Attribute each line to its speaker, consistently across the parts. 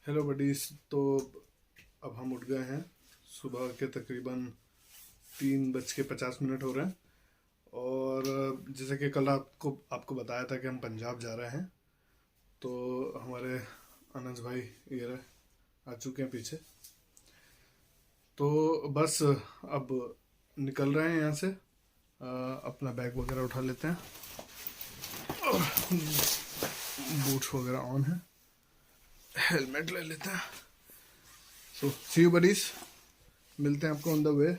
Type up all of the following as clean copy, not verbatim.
Speaker 1: Hello buddies. तो अब हम उठ गए हैं। सुबह के तकरीबन 3:50 हो रहे हैं। और जैसे कि कल आपको बताया था कि हम पंजाब जा रहे हैं, तो हमारे अनस भाई ये रहे आ चुके हैं पीछे। तो बस अब निकल रहे हैं यहाँ से। अपना बैग वगैरह उठा लेते हैं और बूट्स वगैरह ऑन है, हेलमेट ले लेते हैं। सो सी यू बडीज, मिलते हैं आपको ऑन द वे।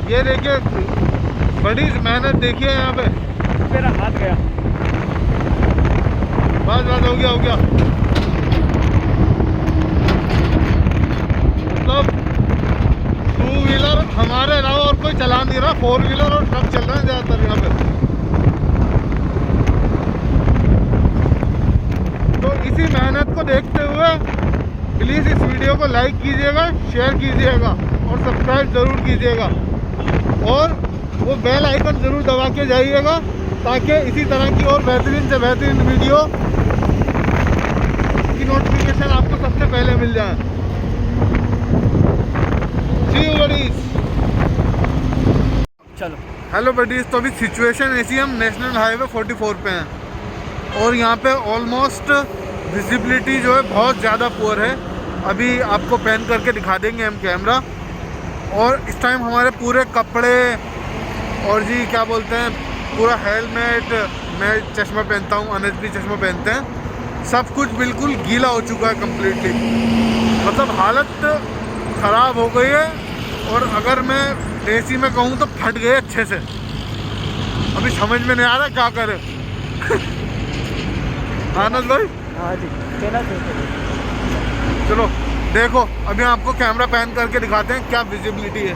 Speaker 1: ये देखिए बड़ी मेहनत देखिए यहाँ पे।
Speaker 2: मेरा हाथ गया।
Speaker 1: बस हो गया। मतलब 2 व्हीलर हमारे अलावा और कोई चला नहीं रहा, 4 व्हीलर और ट्रक चल रहे हैं ज़्यादातर यहाँ पे। तो इसी मेहनत को देखते हुए प्लीज़ इस वीडियो को लाइक कीजिएगा, शेयर कीजिएगा और सब्सक्राइब ज़रूर कीजिएगा, और वो बेल आइकन ज़रूर दबा के जाइएगा ताकि इसी तरह की और बेहतरीन से बेहतरीन वीडियो की नोटिफिकेशन आपको सबसे पहले मिल जाए। सी यू बडीज।
Speaker 2: चलो
Speaker 1: हेलो बडीज। तो अभी सिचुएशन ऐसी, हम नेशनल हाईवे 44 पे हैं और यहाँ पे ऑलमोस्ट विजिबिलिटी जो है बहुत ज़्यादा पुअर है। अभी आपको पैन करके दिखा देंगे हम कैमरा। और इस टाइम हमारे पूरे कपड़े और जी क्या बोलते हैं, पूरा हेलमेट, मैं चश्मा पहनता हूँ, अनस भी चश्मा पहनते हैं, सब कुछ बिल्कुल गीला हो चुका है कम्प्लीटली। मतलब हालत ख़राब हो गई है। और अगर मैं देसी में कहूँ तो फट गए अच्छे से। अभी समझ में नहीं आ रहा क्या करें। अनस भाई।
Speaker 2: हाँ जी,
Speaker 1: चलो देखो, अभी आपको कैमरा पैन करके दिखाते हैं क्या विजिबिलिटी है।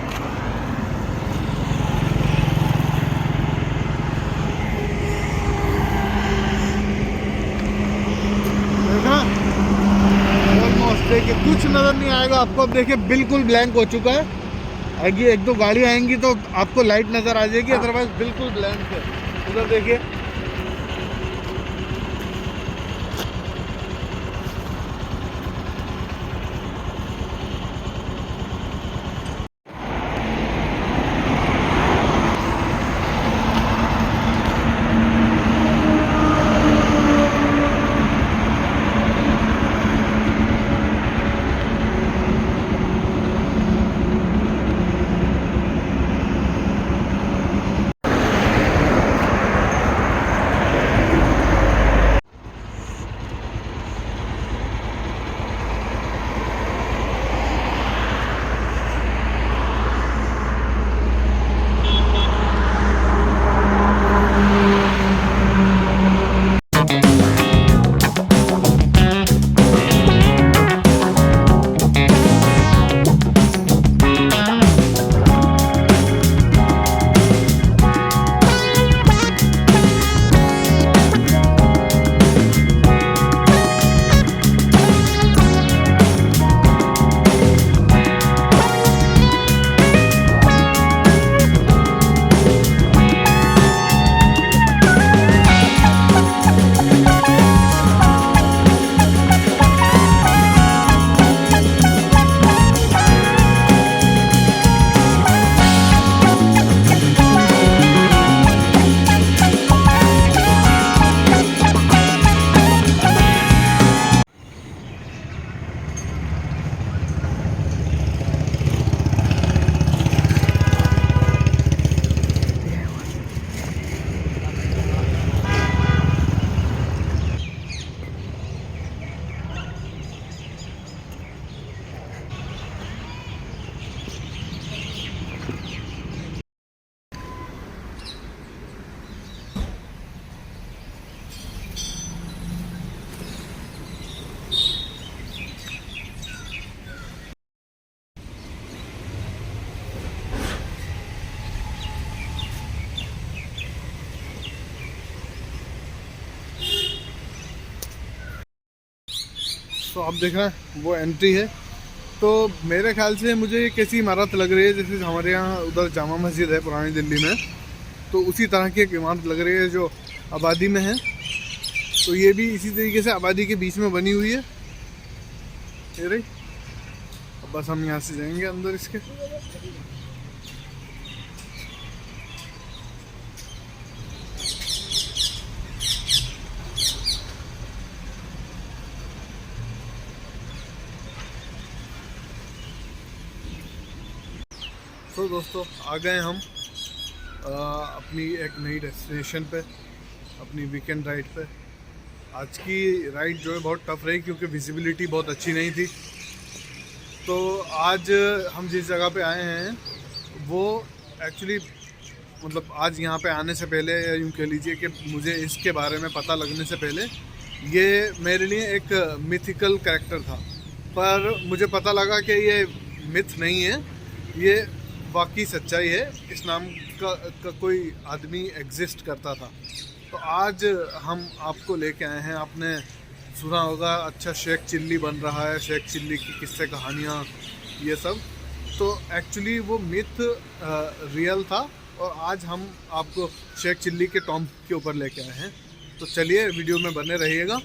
Speaker 1: देखा, ऑलमोस्ट देखिए कुछ नजर नहीं आएगा आपको। अब देखिए बिल्कुल ब्लैंक हो चुका है। आगे एक दो गाड़ी आएंगी तो आपको लाइट नजर आ जाएगी, अदरवाइज बिल्कुल ब्लैंक है। उधर देखिए, तो आप देख रहे हैं वो एंट्री है। तो मेरे ख्याल से मुझे ये कैसी इमारत लग रही है जैसे हमारे यहाँ उधर जामा मस्जिद है पुरानी दिल्ली में, तो उसी तरह की एक इमारत लग रही है जो आबादी में है। तो ये भी इसी तरीके से आबादी के बीच में बनी हुई है, ये रही। अब बस हम यहाँ से जाएंगे अंदर इसके। तो दोस्तों आ गए हम अपनी एक नई डेस्टिनेशन पे, अपनी वीकेंड राइड पे। आज की राइड जो है बहुत टफ रही क्योंकि विजिबिलिटी बहुत अच्छी नहीं थी। तो आज हम जिस जगह पे आए हैं वो एक्चुअली मतलब आज यहाँ पे आने से पहले, या यूँ कह लीजिए कि मुझे इसके बारे में पता लगने से पहले, ये मेरे लिए एक मिथिकल कैरेक्टर था। पर मुझे पता लगा कि ये मिथ नहीं है, ये वाकई सच्चाई है। इस नाम का कोई आदमी एग्जिस्ट करता था। तो आज हम आपको लेके आए हैं, आपने सुना होगा अच्छा शेख चिल्ली बन रहा है, शेख चिल्ली की किस्से कहानियाँ ये सब। तो एक्चुअली वो मिथ रियल था और आज हम आपको शेख चिल्ली के टॉम के ऊपर लेके आए हैं। तो चलिए वीडियो में बने रहिएगा।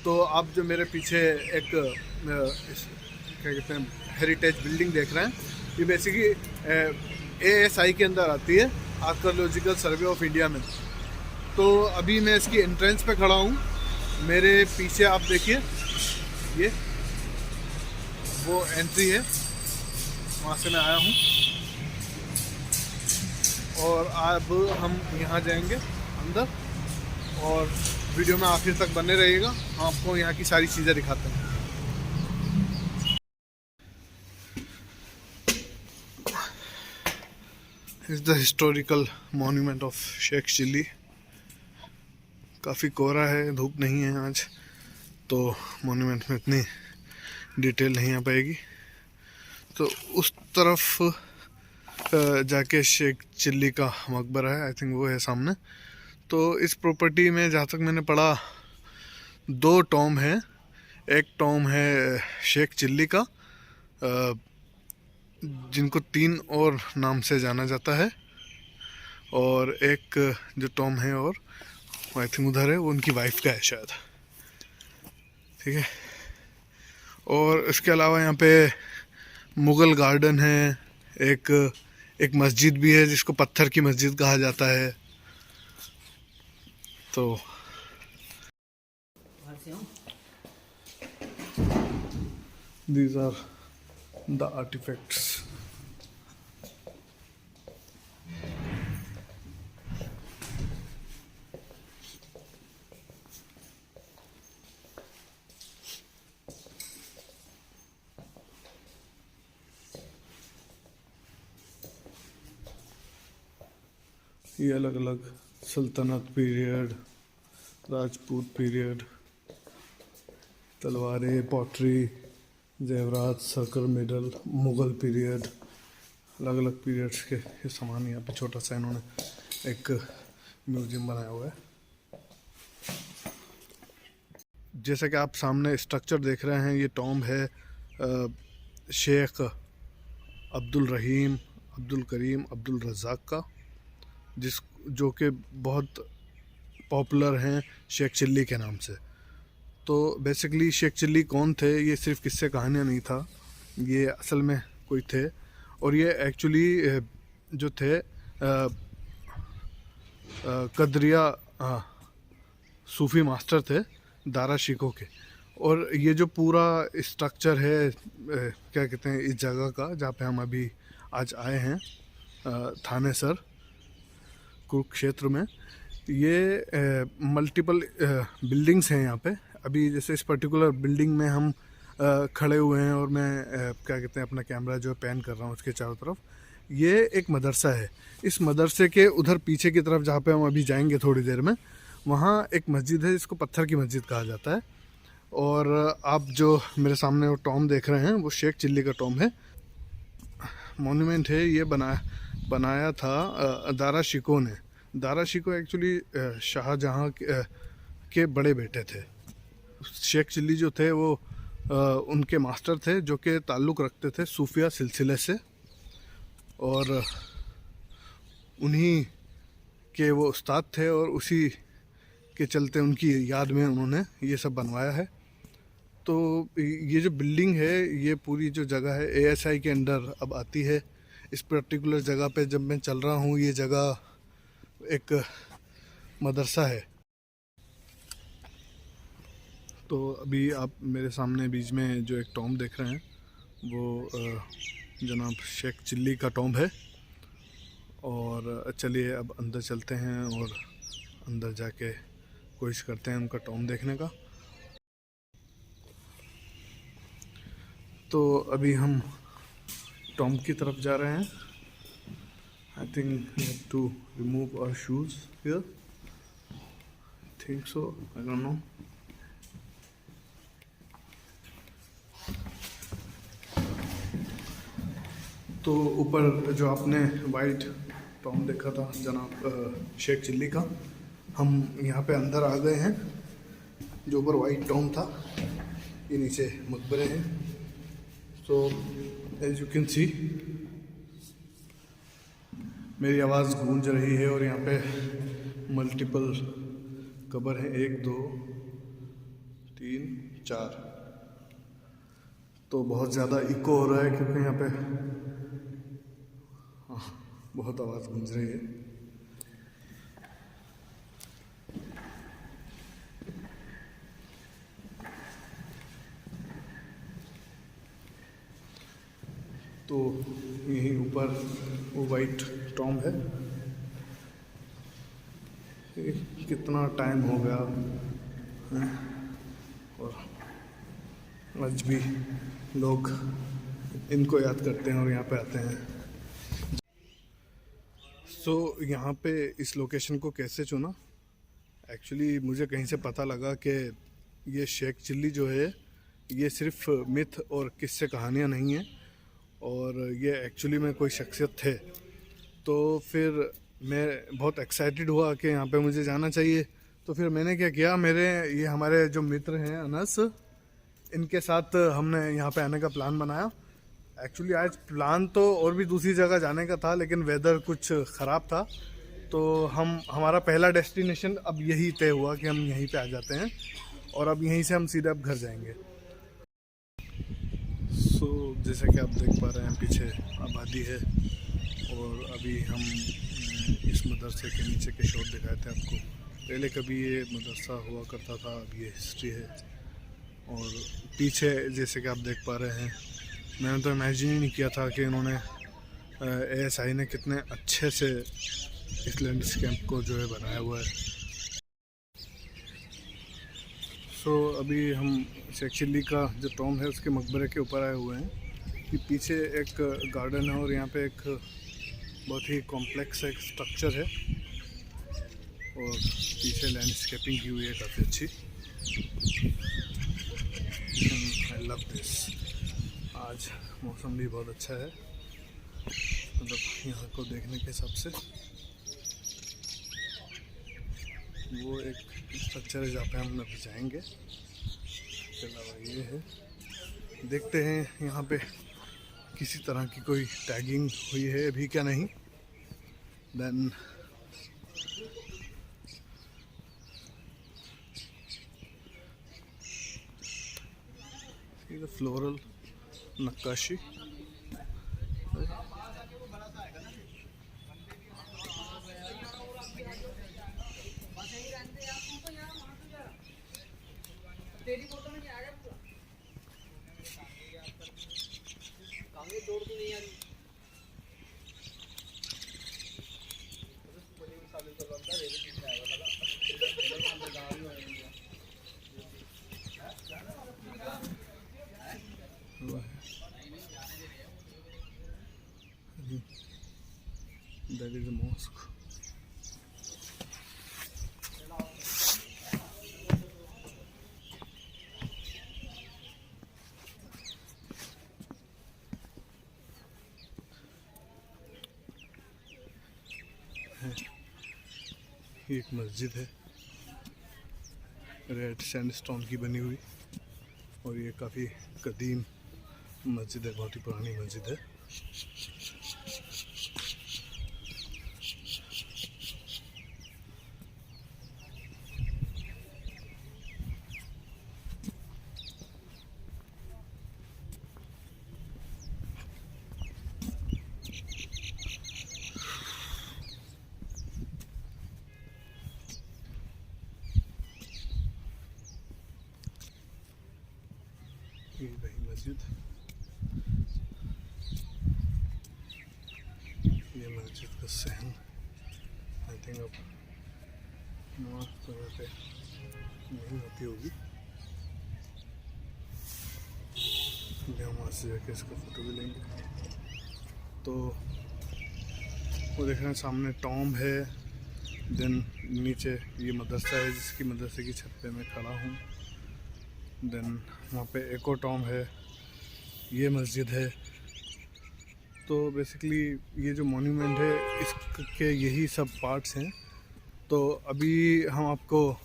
Speaker 1: तो आप जो मेरे पीछे एक क्या कहते हैं हेरिटेज बिल्डिंग देख रहे हैं, ये बेसिकली ASI के अंदर आती है, आर्कियोलॉजिकल सर्वे ऑफ इंडिया में। तो अभी मैं इसकी एंट्रेंस पे खड़ा हूँ। मेरे पीछे आप देखिए ये वो एंट्री है, वहाँ से मैं आया हूँ। और अब हम यहाँ जाएंगे अंदर और वीडियो में आखिर तक बने रहिएगा, हम आपको यहाँ की सारी चीज़ें दिखाते हैं। इस the historical monument of Sheikh Chilli. काफ़ी कोहरा है, धूप नहीं है आज, तो मॉन्यूमेंट में इतनी डिटेल नहीं आ पाएगी। तो उस तरफ जाके शेख चिल्ली का मकबरा है, आई थिंक वो है सामने। तो इस प्रॉपर्टी में जहाँ तक मैंने पढ़ा 2 टॉम है। एक टॉम है शेख चिल्ली का, जिनको 3 और नाम से जाना जाता है, और एक जो टॉम है और आई थिंक उधर है वो उनकी वाइफ का है शायद, ठीक है। और इसके अलावा यहाँ पे मुग़ल गार्डन है, एक मस्जिद भी है जिसको पत्थर की मस्जिद कहा जाता है। तो these are the artifacts. ये अलग अलग सल्तनत पीरियड, राजपूत पीरियड, तलवारें, पॉटरी, जेवरात, सर्कल मेडल, मुग़ल पीरियड, अलग अलग पीरियड्स के ये सामान यहाँ पे छोटा सा इन्होंने एक म्यूजियम बनाया हुआ है। जैसा कि आप सामने स्ट्रक्चर देख रहे हैं, ये टॉम्ब है शेख अब्दुल रहीम, अब्दुल करीम, अब्दुल रज़ाक का, जो कि बहुत पॉपुलर हैं शेख चिल्ली के नाम से। तो बेसिकली शेख चिल्ली कौन थे, ये सिर्फ किस्से कहानियाँ नहीं था, ये असल में कोई थे। और ये एक्चुअली जो थे कदरिया सूफ़ी मास्टर थे दारा शिकोह के। और ये जो पूरा स्ट्रक्चर है क्या कहते हैं इस जगह का जहाँ पे हम अभी आज आए हैं, थानेसर कुरुक्षेत्र में, ये मल्टीपल बिल्डिंग्स हैं यहाँ पे। अभी जैसे इस पर्टिकुलर बिल्डिंग में हम खड़े हुए हैं और मैं क्या कहते हैं अपना कैमरा जो है पैन कर रहा हूँ उसके चारों तरफ। ये एक मदरसा है। इस मदरसे के उधर पीछे की तरफ जहाँ पे हम अभी जाएंगे थोड़ी देर में, वहाँ एक मस्जिद है जिसको पत्थर की मस्जिद कहा जाता है। और आप जो मेरे सामने वो टॉम देख रहे हैं वो शेख चिल्ली का टॉम है, मॉन्यूमेंट है। ये बनाया था दारा शिकोह ने। दारा शिकोह एक्चुअली शाहजहाँ के बड़े बेटे थे। शेख चिल्ली जो थे वो उनके मास्टर थे जो कि ताल्लुक़ रखते थे सूफिया सिलसिले से, और उन्हीं के वो उस्ताद थे और उसी के चलते उनकी याद में उन्होंने ये सब बनवाया है। तो ये जो बिल्डिंग है, ये पूरी जो जगह है ASI के अंडर अब आती है। इस पर्टिकुलर जगह पे जब मैं चल रहा हूँ, ये जगह एक मदरसा है। तो अभी आप मेरे सामने बीच में जो एक टॉम देख रहे हैं, वो जनाब शेख चिल्ली का टॉम है। और चलिए अब अंदर चलते हैं और अंदर जाके कोशिश करते हैं उनका टॉम देखने का। तो अभी हम टॉम की तरफ जा रहे हैं। I think we have to remove our shoes here, think so, I don't know. तो ऊपर जो आपने वाइट टॉम देखा था जनाब शेख चिल्ली का, हम यहाँ पे अंदर आ गए हैं। जो ऊपर वाइट टॉम था, ये नीचे मकबरे हैं। So as you can see, मेरी आवाज़ गूंज रही है और यहाँ पे मल्टीपल कबर हैं, 1 2 3 4। तो बहुत ज़्यादा इको हो रहा है क्योंकि यहाँ पे बहुत आवाज़ गूंज रही है। तो यहीं ऊपर वो वाइट टॉम है। कितना टाइम हो गया है और आज भी लोग इनको याद करते हैं और यहाँ पे आते हैं। सो यहाँ पे इस लोकेशन को कैसे चुना? एक्चुअली मुझे कहीं से पता लगा कि ये शेख चिल्ली जो है, ये सिर्फ मिथ और किस्से कहानियाँ नहीं हैं, और ये एक्चुअली में कोई शख्सियत थे। तो फिर मैं बहुत एक्साइटेड हुआ कि यहाँ पे मुझे जाना चाहिए। तो फिर मैंने क्या किया, ये हमारे जो मित्र हैं अनस, इनके साथ हमने यहाँ पे आने का प्लान बनाया। एक्चुअली आज प्लान तो और भी दूसरी जगह जाने का था, लेकिन वेदर कुछ ख़राब था। तो हमारा पहला डेस्टिनेशन अब यही तय हुआ कि हम यहीं पे आ जाते हैं, और अब यहीं से हम सीधे अब घर जाएंगे। सो जैसे कि आप देख पा रहे हैं, पीछे आबादी है, और अभी हम इस मदरसे के नीचे के शॉट दिखाए थे आपको। पहले कभी ये मदरसा हुआ करता था, अब ये हिस्ट्री है। और पीछे जैसे कि आप देख पा रहे हैं, मैंने तो इमेजिन ही नहीं किया था कि इन्होंने ASI ने कितने अच्छे से इस लैंडस्केप को जो है बनाया हुआ है। सो अभी हम शेख चिल्ली का जो टॉम है उसके मकबरे के ऊपर आए हुए हैं। कि पीछे एक गार्डन है और यहाँ पे एक बहुत ही कॉम्प्लेक्स एक स्ट्रक्चर है, और पीछे लैंडस्केपिंग की हुई है काफ़ी अच्छी। I love this. आज मौसम भी बहुत अच्छा है, मतलब यहाँ को देखने के हिसाब से। वो एक स्ट्रक्चर है जहाँ पे हम अभी जाएंगे। इसके अलावा ये है, देखते हैं यहाँ पे किसी तरह की कोई टैगिंग हुई है अभी क्या नहीं। देन द फ्लोरल नक्काशी। That is a mosque. ये एक मस्जिद है, रेड सैंडस्टोन की बनी हुई।
Speaker 2: और ये काफ़ी कदीम मस्जिद है, बहुत ही पुरानी मस्जिद है। ये रही मस्जिद, ये मस्जिद का सहन। आई थिंक अब नमाज समय पे नहीं होती होगी, हम वहाँ से जाके इसका फ़ोटो भी लेंगे। तो वो देख रहे हैं सामने टॉम्ब है, देन नीचे ये मदरसा है जिसकी मदरसे की छत पे मैं खड़ा हूँ। देन वहाँ पे एक और टॉम्ब है, ये मस्जिद है। तो बेसिकली ये जो मॉन्यूमेंट है इसके यही सब पार्ट्स हैं। तो अभी हम आपको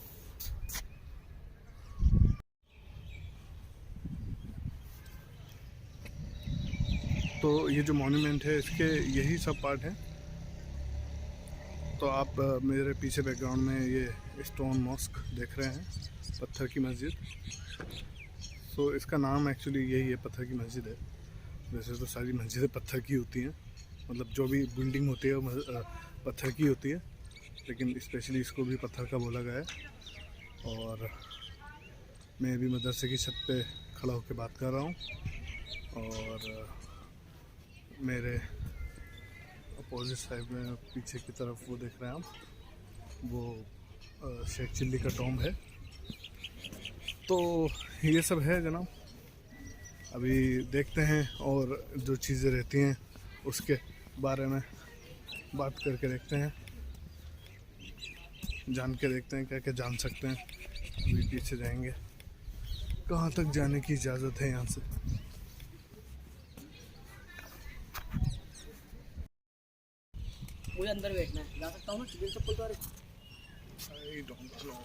Speaker 2: ये जो मॉन्यूमेंट है इसके यही सब पार्ट हैं। तो आप मेरे पीछे बैकग्राउंड में ये स्टोन मॉस्क देख रहे हैं, पत्थर की मस्जिद। तो इसका नाम एक्चुअली यही है, पत्थर की मस्जिद है। वैसे तो सारी मस्जिदें पत्थर की होती हैं, मतलब जो भी बिल्डिंग होती है वो पत्थर की होती है, लेकिन स्पेशली इसको भी पत्थर का बोला गया है। और मैं अभी मदरसे की छत पे खड़ा होकर बात कर रहा हूँ, और मेरे अपोजिट साइड में पीछे की तरफ वो देख रहे हैं आप, वो शेख चिल्ली का टॉम्ब है। तो ये सब है जनाब, अभी देखते हैं और जो चीज़ें रहती हैं उसके बारे में बात करके देखते हैं, जान के देखते हैं क्या क्या जान सकते हैं। अभी पीछे जाएंगे, कहाँ तक जाने की इजाज़त है यहाँ से।
Speaker 3: मुझे अंदर बैठना है, जा सकता हूँ ना? सिविल चप्पल तो
Speaker 2: I don't know.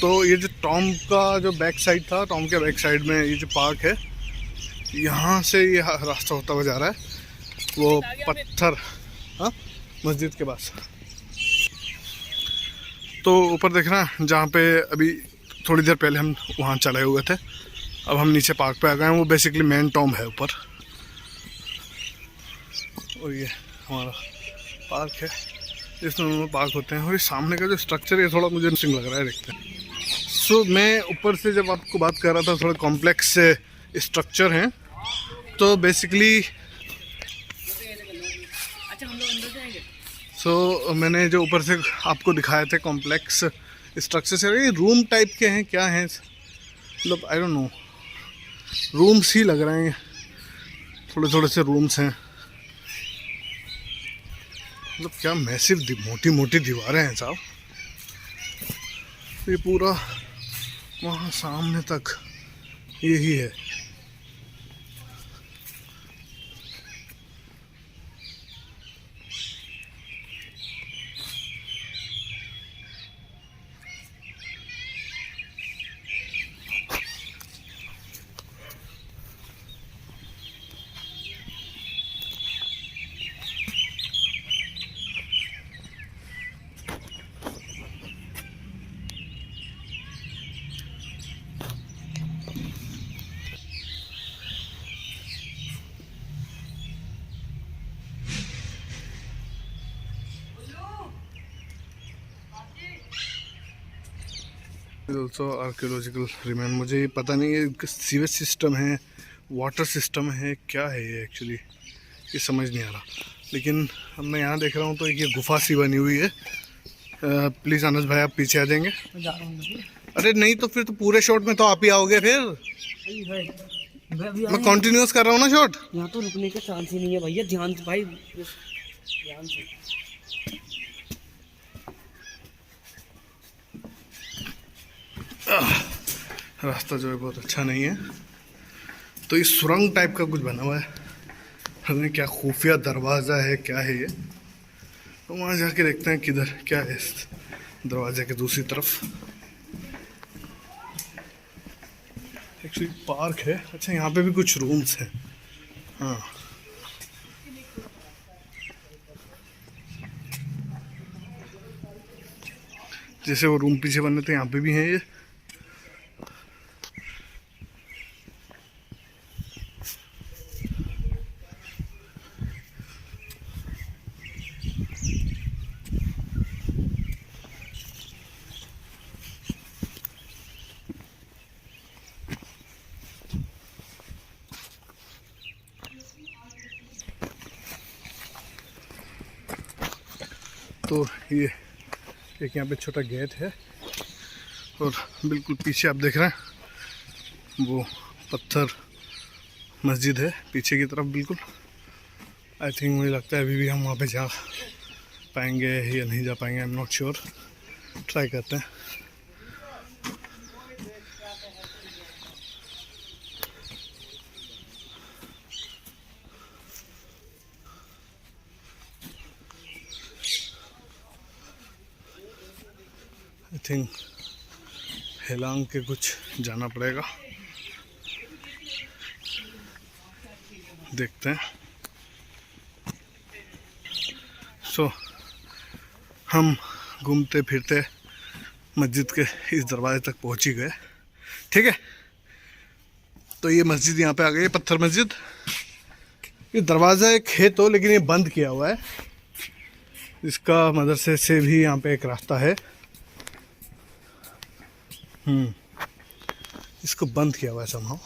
Speaker 2: तो ये जो टॉम का जो बैक साइड था, टॉम के बैक साइड में ये जो पार्क है, यहाँ से ये रास्ता होता हुआ जा रहा है वो पत्थर, हाँ, मस्जिद के पास। तो ऊपर देख रहे हैं जहाँ पे अभी थोड़ी देर पहले हम वहाँ चले हुए थे, अब हम नीचे पार्क पे आ गए हैं। वो बेसिकली मेन टॉम है ऊपर, और ये हमारा पार्क है जिसमें पार्क होते हैं। और ये सामने का जो स्ट्रक्चर है थोड़ा मुझे इंटरेस्टिंग लग रहा है, देखते हैं। सो मैं ऊपर से जब आपको बात कर रहा था, थोड़ा कॉम्प्लेक्स से स्ट्रक्चर हैं। तो बेसिकली
Speaker 3: अच्छा, हम लोग अंदर जाएंगे।
Speaker 2: सो मैंने जो ऊपर से आपको दिखाए थे कॉम्प्लेक्स स्ट्रक्चर से, ये रूम टाइप के हैं, क्या हैं मतलब आई डोंट नो, रूम्स ही लग रहे हैं, थोड़े थोड़े से रूम्स हैं। मतलब क्या मैसिव मोटी मोटी दीवारें हैं साहब। ये पूरा वहाँ सामने तक यही है। Also archaeological remain. मुझे पता नहीं है सीवेज सिस्टम है, वाटर सिस्टम है, क्या है ये एक्चुअली, ये समझ नहीं आ रहा। लेकिन अब मैं यहाँ देख रहा हूँ तो ये गुफा सी बनी हुई है। प्लीज़ अनुज भाई आप पीछे आ जाएंगे।
Speaker 3: मैं जा रहा हूँ।
Speaker 2: अरे नहीं तो फिर तो पूरे शॉट में तो आप ही आओगे फिर। मैं कंटिन्यूअस कर रहा हूँ ना शॉट।
Speaker 3: यहाँ तो रुकने का चांस ही नहीं है भैया, ध्यान से भाई, ध्यान से।
Speaker 2: रास्ता जो है बहुत अच्छा नहीं है। तो ये सुरंग टाइप का कुछ बना हुआ है, पता नहीं क्या खुफिया दरवाज़ा है, क्या है ये। तो वहाँ जाके देखते हैं किधर क्या है इस दरवाजे के दूसरी तरफ। एक्चुअली पार्क है। अच्छा यहाँ पे भी कुछ रूम्स हैं। हाँ जैसे वो रूम पीछे बने थे यहाँ पे भी हैं ये। तो ये एक यहाँ पे छोटा गेट है और बिल्कुल पीछे आप देख रहे हैं वो पत्थर मस्जिद है पीछे की तरफ बिल्कुल। आई थिंक मुझे लगता है अभी भी हम वहाँ पे जा पाएंगे या नहीं जा पाएंगे, I am not sure. Try करते हैं। आई थिंक हेलांग के कुछ जाना पड़ेगा, देखते हैं। सो हम घूमते फिरते मस्जिद के इस दरवाजे तक पहुंच ही गए। ठीक है, तो ये मस्जिद यहाँ पे आ गई है, पत्थर मस्जिद। ये दरवाज़ा एक है तो, लेकिन ये बंद किया हुआ है। इसका मदरसे से भी यहाँ पे एक रास्ता है। इसको बंद किया हुआ है समहाउ।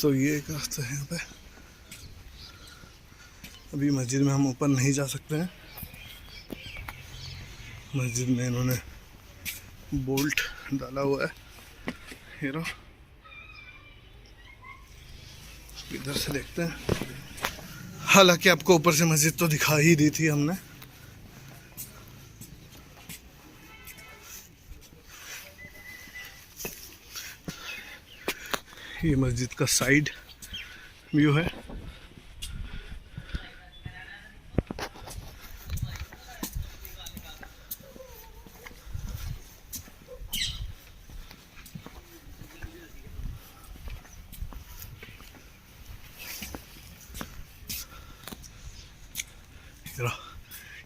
Speaker 2: तो ये एक रास्ता है यहाँ पे। अभी मस्जिद में हम ऊपर नहीं जा सकते हैं। मस्जिद में इन्होंने बोल्ट डाला हुआ है। ये रहा, इधर से देखते हैं। हालांकि आपको ऊपर से मस्जिद तो दिखा ही दी थी हमने। ये मस्जिद का साइड व्यू है।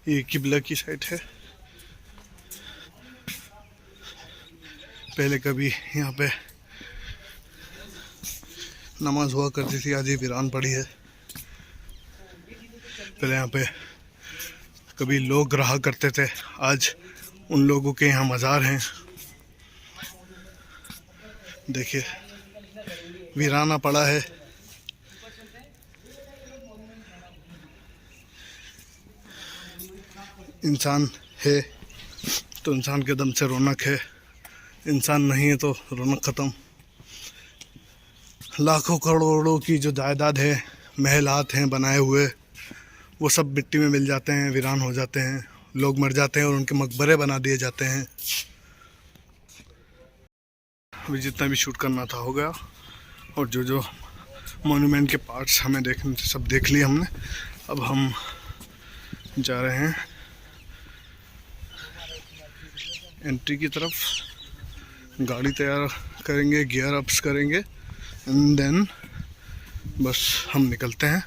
Speaker 2: ये किबला की साइड है। पहले कभी यहाँ पे नमाज हुआ करती थी, आज ये वीरान पड़ी है। पहले यहाँ पे कभी लोग रहा करते थे, आज उन लोगों के यहाँ मज़ार हैं। देखिए वीराना पड़ा है। इंसान है तो इंसान के दम से रौनक है, इंसान नहीं है तो रौनक ख़त्म। लाखों करोड़ों की जो जायदाद है, महलात हैं बनाए हुए, वो सब मिट्टी में मिल जाते हैं, वीरान हो जाते हैं। लोग मर जाते हैं और उनके मकबरे बना दिए जाते हैं। अभी जितना भी शूट करना था हो गया, और जो जो मॉन्यूमेंट के पार्ट्स हमें देखने थे सब देख लिए हमने। अब हम जा रहे हैं एंट्री की तरफ। गाड़ी तैयार करेंगे, गियर अप्स करेंगे एंड देन बस हम निकलते हैं।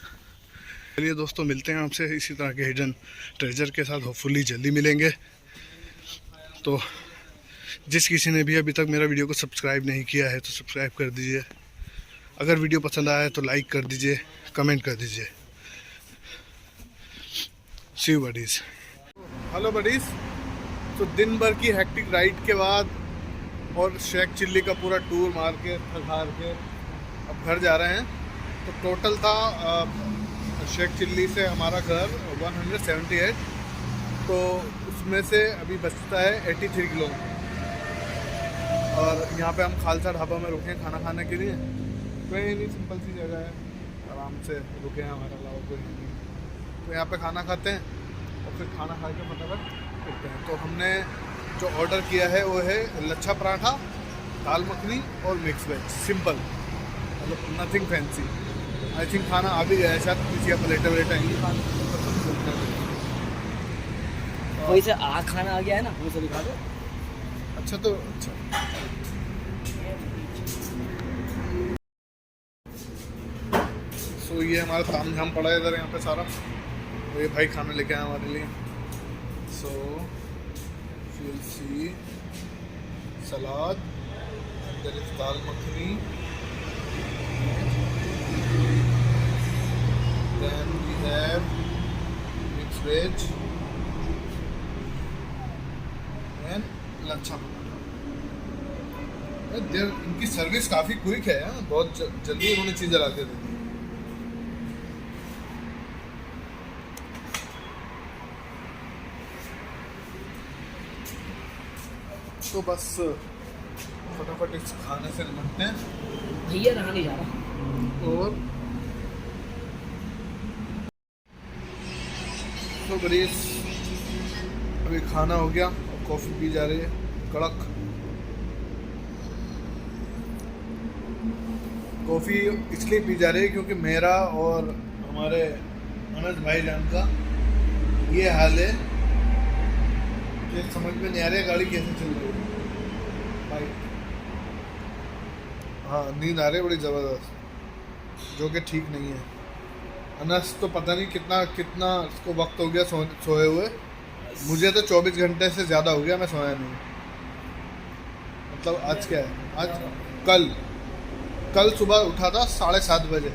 Speaker 2: चलिए दोस्तों, मिलते हैं आपसे इसी तरह के हिडन ट्रेजर के साथ। होपफुली जल्दी मिलेंगे। तो जिस किसी ने भी अभी तक मेरा वीडियो को सब्सक्राइब नहीं किया है तो सब्सक्राइब कर दीजिए। अगर वीडियो पसंद आया है तो लाइक कर दीजिए, कमेंट कर दीजिए। सी यू बडीज़। Hello buddies. तो दिन भर की हेक्टिक राइड के बाद और शेख चिल्ली का पूरा टूर मार के थक हार के अब घर जा रहे हैं। तो टोटल था शेख चिल्ली से हमारा घर 178, तो उसमें से अभी बचता है 83 किलो। और यहाँ पे हम खालसा ढाबा में रुके हैं खाना खाने के लिए। कोई नहीं, सिंपल सी जगह है, आराम से रुके हैं, हमारे अलावा कोई नहीं। तो यहाँ पे खाना खाते हैं और फिर खाना खा के फटाफट उठते हैं। तो हमने जो ऑर्डर किया है वो है लच्छा पराठा, दाल मखनी और मिक्स वेज, सिंपल, मतलब नथिंग फैंसी। आई थिंक खाना आ भी गया है, शायद किसी का प्लेटें वलेटें आएंगी खाना।
Speaker 3: वही से खाना आ गया है ना, वो से दिखा दो।
Speaker 2: अच्छा, तो अच्छा सो ये हमारा ताम झाम पड़ा है इधर यहाँ पे सारा। तो ये भाई खाना लेके आए हमारे लिए। सो you'll see salad, and there is dal makhani, then we have mixed veg and lachha paratha. इनकी सर्विस काफ़ी क्विक है, बहुत जल्दी उन्होंने चीज़ें ला के दे दी। तो बस फटाफट इस खाने से निपटते हैं।
Speaker 3: भैया रहा नहीं जा रहा।
Speaker 2: और तो बरीस अभी खाना हो गया और कॉफ़ी पी जा रही है कड़क। कॉफ़ी इसलिए पी जा रही है क्योंकि मेरा और हमारे अनस भाईजान का ये हाल है कि समझ में नहीं आ रही है गाड़ी कैसे चल रही है भाई। हाँ, नींद आ रही है बड़ी ज़बरदस्त, जो कि ठीक नहीं है। अनस तो पता नहीं कितना कितना इसको वक्त हो गया सोए हुए। मुझे तो 24 घंटे से ज़्यादा हो गया, मैं सोया नहीं। मतलब आज क्या है, आज कल सुबह उठा था 7:30 बजे,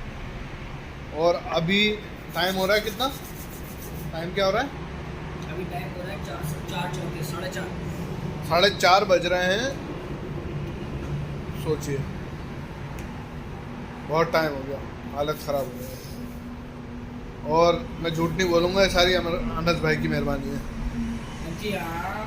Speaker 2: और अभी टाइम हो रहा है कितना, टाइम क्या हो रहा है,
Speaker 3: अभी टाइम हो रहा है 4:34, 4:30।
Speaker 2: 4:30 बज रहे हैं। सोचिए, बहुत टाइम हो गया, हालत ख़राब हो गई। और मैं झूठ नहीं बोलूँगा, ये सारी अनस भाई की मेहरबानी है।
Speaker 3: जी हाँ।